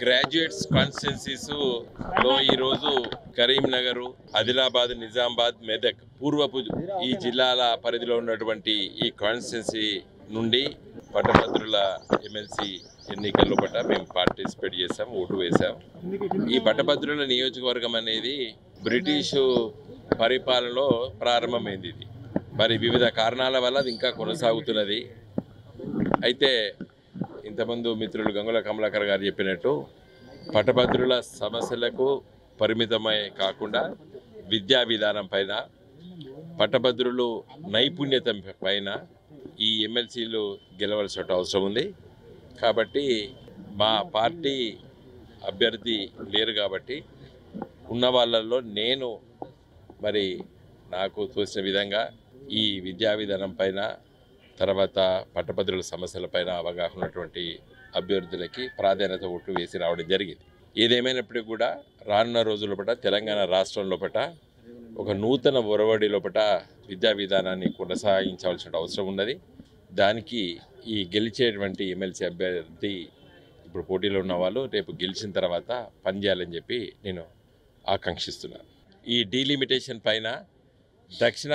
Graduates constituencies లో ఈరోజు కరీంనగర్, ఆదిలాబాద్, నిజామాబాద్, మెదక్ పూర్వపు ఈ జిల్లాల పరిధిలో ఉన్నటువంటి ఈ కాన్స్టిట్యున్సీ నుండి పట్టభద్రుల ఎమ్మెల్సీ ఎన్నికల్లో మేము పార్టిసిపేట్ చేసాం, ఓటు వేసాం. ఈ పట్టభద్రుల నియోజకవర్గం అనేది బ్రిటిషు పరిపాలనలో ప్రారంభమైంది. ఇది మరి వివిధ కారణాల వల్ల అది ఇంకా కొనసాగుతున్నది. అయితే ఇంతకుముందు మిత్రులు గంగుల కమలాకర్ గారు చెప్పినట్టు పట్టభద్రుల సమస్యలకు పరిమితమై కాకుండా విద్యా విధానం పైన, పట్టభద్రులు నైపుణ్యత పైన ఈ ఎమ్మెల్సీలు గెలవలసిన అవసరం ఉంది. కాబట్టి మా పార్టీ అభ్యర్థి లేరు కాబట్టి ఉన్న వాళ్ళల్లో నేను మరి నాకు తోచిన విధంగా ఈ విద్యా విధానం పైన, తర్వాత పట్టభద్రుల సమస్యలపైన అవగాహన ఉన్నటువంటి అభ్యర్థులకి ప్రాధాన్యత ఓట్లు వేసి రావడం జరిగింది. ఏదేమైనప్పటికీ కూడా రానున్న రోజుల పట తెలంగాణ రాష్ట్రం లోపల ఒక నూతన ఒరవడి లోపల విద్యా విధానాన్ని కొనసాగించవలసిన అవసరం ఉన్నది. దానికి ఈ గెలిచేటువంటి ఎమ్మెల్సీ అభ్యర్థి ఇప్పుడు పోటీలో ఉన్న వాళ్ళు రేపు గెలిచిన తర్వాత పనిచేయాలని చెప్పి నేను ఆకాంక్షిస్తున్నాను. ఈ డీలిమిటేషన్ పైన దక్షిణ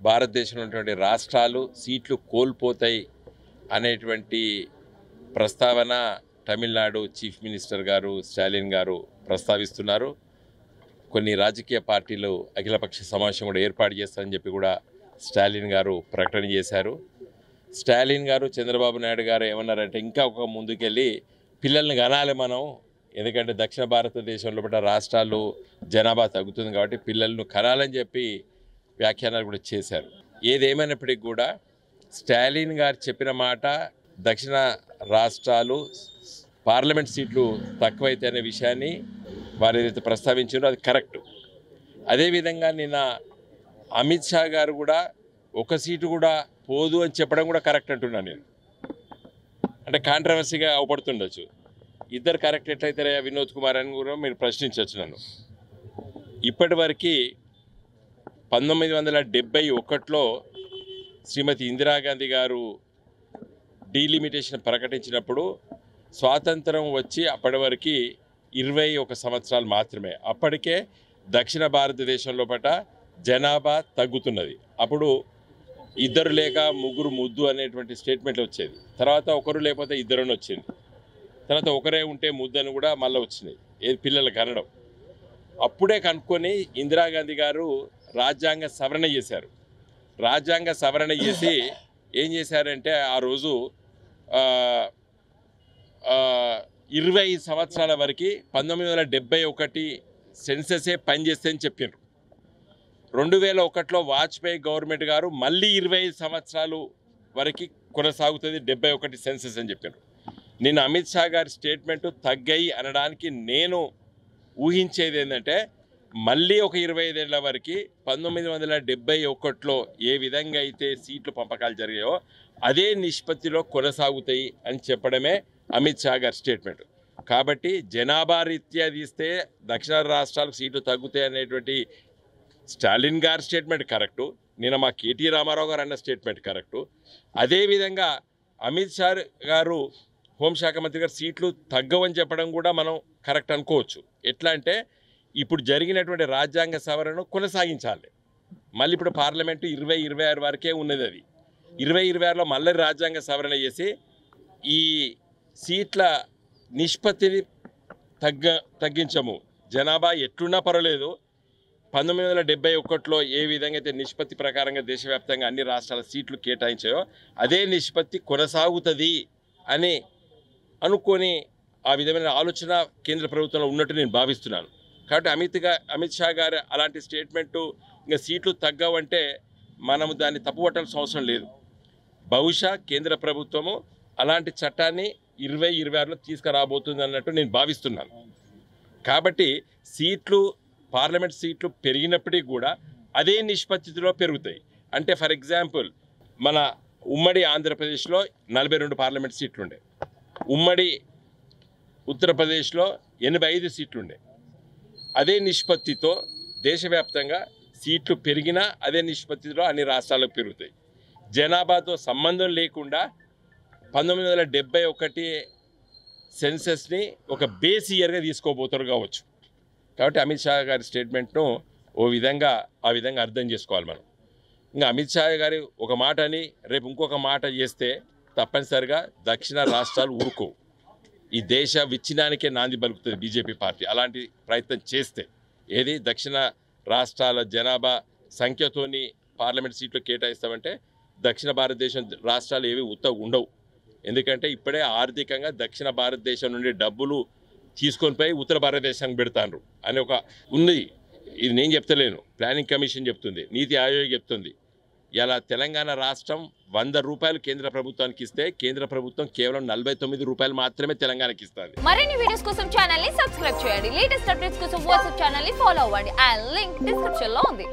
భారతదేశంలో ఉన్నటువంటి రాష్ట్రాలు సీట్లు కోల్పోతాయి అనేటువంటి ప్రస్తావన తమిళనాడు చీఫ్ మినిస్టర్ గారు స్టాలిన్ గారు ప్రస్తావిస్తున్నారు. కొన్ని రాజకీయ పార్టీలు అఖిలపక్ష సమావేశం కూడా ఏర్పాటు చేస్తారని చెప్పి కూడా స్టాలిన్ గారు ప్రకటన చేశారు. స్టాలిన్ గారు, చంద్రబాబు నాయుడు గారు ఏమన్నారంటే ఇంకా ఒక ముందుకెళ్ళి పిల్లల్ని కనాలి మనం, ఎందుకంటే దక్షిణ భారతదేశంలో పట్ల రాష్ట్రాలు జనాభా తగ్గుతుంది కాబట్టి పిల్లలను కనాలని చెప్పి వ్యాఖ్యానాలు కూడా చేశారు. ఏదేమైనప్పటికీ కూడా స్టాలిన్ గారు చెప్పిన మాట దక్షిణ రాష్ట్రాలు పార్లమెంట్ సీట్లు తక్కువైతే అనే విషయాన్ని వారు ఏదైతే ప్రస్తావించారో అది కరెక్టు. అదేవిధంగా నిన్న అమిత్ షా గారు కూడా ఒక సీటు కూడా పోదు అని చెప్పడం కూడా కరెక్ట్ అంటున్నాను నేను. అంటే కాంట్రవర్సీగా అవపడుతుండొచ్చు. ఇద్దరు కరెక్ట్ ఎట్లయితే వినోద్ కుమార్ అని కూడా మీరు ప్రశ్నించవచ్చు నన్ను. ఇప్పటివరకు 1971లో శ్రీమతి ఇందిరాగాంధీ గారు డీలిమిటేషన్ ప్రకటించినప్పుడు స్వాతంత్రం వచ్చి అప్పటి వరకు 21 సంవత్సరాలు మాత్రమే. అప్పటికే దక్షిణ భారతదేశంలో పట జనాభా తగ్గుతున్నది. అప్పుడు ఇద్దరు లేక ముగ్గురు ముద్దు అనేటువంటి స్టేట్మెంట్లు వచ్చేది. తర్వాత ఒకరు లేకపోతే ఇద్దరని వచ్చింది. తర్వాత ఒకరే ఉంటే ముద్దని కూడా మళ్ళీ వచ్చినాయి, ఏది పిల్లలకు అనడం. అప్పుడే కనుక్కొని ఇందిరాగాంధీ గారు రాజ్యాంగ సవరణ చేశారు. రాజ్యాంగ సవరణ చేసి ఏం చేశారంటే ఆ రోజు 20 సంవత్సరాల వరకు 1971 సెన్సెసే పనిచేస్తే అని చెప్పారు. 2001లో వాజ్పేయి గవర్నమెంట్ గారు మళ్ళీ 25 సంవత్సరాలు వరకు కొనసాగుతుంది 71 సెన్సెస్ అని చెప్పారు. నేను అమిత్ షా గారి స్టేట్మెంట్ తగ్గాయి అనడానికి నేను ఊహించేది ఏంటంటే మళ్ళీ ఒక 25 ఏళ్ల వరకు 1971లో ఏ విధంగా అయితే సీట్లు పంపకాలు జరిగాయో అదే నిష్పత్తిలో కొనసాగుతాయి అని చెప్పడమే అమిత్ షా గారి స్టేట్మెంట్. కాబట్టి జనాభా రీత్యా తీస్తే దక్షిణ రాష్ట్రాలకు సీట్లు తగ్గుతాయి అనేటువంటి స్టాలిన్ గారి స్టేట్మెంట్ కరెక్టు. నిన్న మా కేటీ రామారావు గారు అన్న స్టేట్మెంట్ కరెక్టు. అదేవిధంగా అమిత్ షా గారు హోంశాఖ మంత్రి గారు సీట్లు తగ్గవని చెప్పడం కూడా మనం కరెక్ట్ అనుకోవచ్చు. ఎట్లా అంటే ఇప్పుడు జరిగినటువంటి రాజ్యాంగ సవరణను కొనసాగించాలి. మళ్ళీ ఇప్పుడు పార్లమెంటు 2026 వరకే ఉన్నది. అది 2026లో మళ్ళీ రాజ్యాంగ సవరణ చేసి ఈ సీట్ల నిష్పత్తిని తగ్గించము. జనాభా ఎట్లున్నా పర్వాలేదు, 1971లో ఏ విధంగా అయితే నిష్పత్తి ప్రకారంగా దేశవ్యాప్తంగా అన్ని రాష్ట్రాల సీట్లు కేటాయించాయో అదే నిష్పత్తి కొనసాగుతుంది అని అనుకొని ఆ విధమైన ఆలోచన కేంద్ర ప్రభుత్వంలో ఉన్నట్టు నేను భావిస్తున్నాను. కాబట్టి అమిత్ షా గారు అలాంటి స్టేట్మెంటు ఇంకా సీట్లు తగ్గవంటే మనము దాన్ని తప్పుపట్టాల్సిన అవసరం లేదు. బహుశా కేంద్ర ప్రభుత్వము అలాంటి చట్టాన్ని 2026లో తీసుకురాబోతుంది అన్నట్టు నేను భావిస్తున్నాను. కాబట్టి సీట్లు, పార్లమెంట్ సీట్లు పెరిగినప్పటికీ కూడా అదే నిష్పత్తిలో పెరుగుతాయి. అంటే ఫర్ ఎగ్జాంపుల్ మన ఉమ్మడి ఆంధ్రప్రదేశ్లో 42 పార్లమెంట్ సీట్లు ఉండే, ఉమ్మడి ఉత్తరప్రదేశ్లో 85 సీట్లుండే. అదే నిష్పత్తితో దేశవ్యాప్తంగా సీట్లు పెరిగినా అదే నిష్పత్తిలో అన్ని రాష్ట్రాలకు పెరుగుతాయి. జనాభాతో సంబంధం లేకుండా 1971 సెన్సెస్ని ఒక బేస్ ఇయర్గా తీసుకోబోతారు కావచ్చు. కాబట్టి అమిత్ షా గారి స్టేట్మెంట్ను ఆ విధంగా అర్థం చేసుకోవాలి మనం. ఇంకా అమిత్ షా గారి ఒక మాట అని రేపు ఇంకొక మాట చేస్తే తప్పనిసరిగా దక్షిణ రాష్ట్రాలు ఊరుకోవు. ఈ దేశ విచ్ఛిన్నానికే నాంది పలుకుతుంది బీజేపీ పార్టీ అలాంటి ప్రయత్నం చేస్తే. ఏది దక్షిణ రాష్ట్రాల జనాభా సంఖ్యతోని పార్లమెంట్ సీట్లు కేటాయిస్తామంటే దక్షిణ భారతదేశం రాష్ట్రాలు ఏవి ఉండవు. ఎందుకంటే ఇప్పుడే ఆర్థికంగా దక్షిణ భారతదేశం నుండి డబ్బులు తీసుకొని పోయి ఉత్తర భారతదేశానికి పెడతారు అని ఒక ఉంది. ఇది నేను చెప్తలేను, ప్లానింగ్ కమిషన్ చెప్తుంది, నీతి ఆయోగ్ చెప్తుంది. ఇలా తెలంగాణ రాష్ట్రం 100 రూపాయలు కేంద్ర ప్రభుత్వానికి ఇస్తే కేంద్ర ప్రభుత్వం కేవలం 49 రూపాయలు మాత్రమే తెలంగాణకి ఇస్తుంది. మరిన్ని వీడియోస్ కోసం ఛానల్ ని సబ్స్క్రైబ్ చేయండి. లేటెస్ట్ అప్డేట్స్ కోసం వాట్సాప్ ఛానల్ ని ఫాలో అవ్వండి. ఆ లింక్ డిస్క్రిప్షన్ లో ఉంది.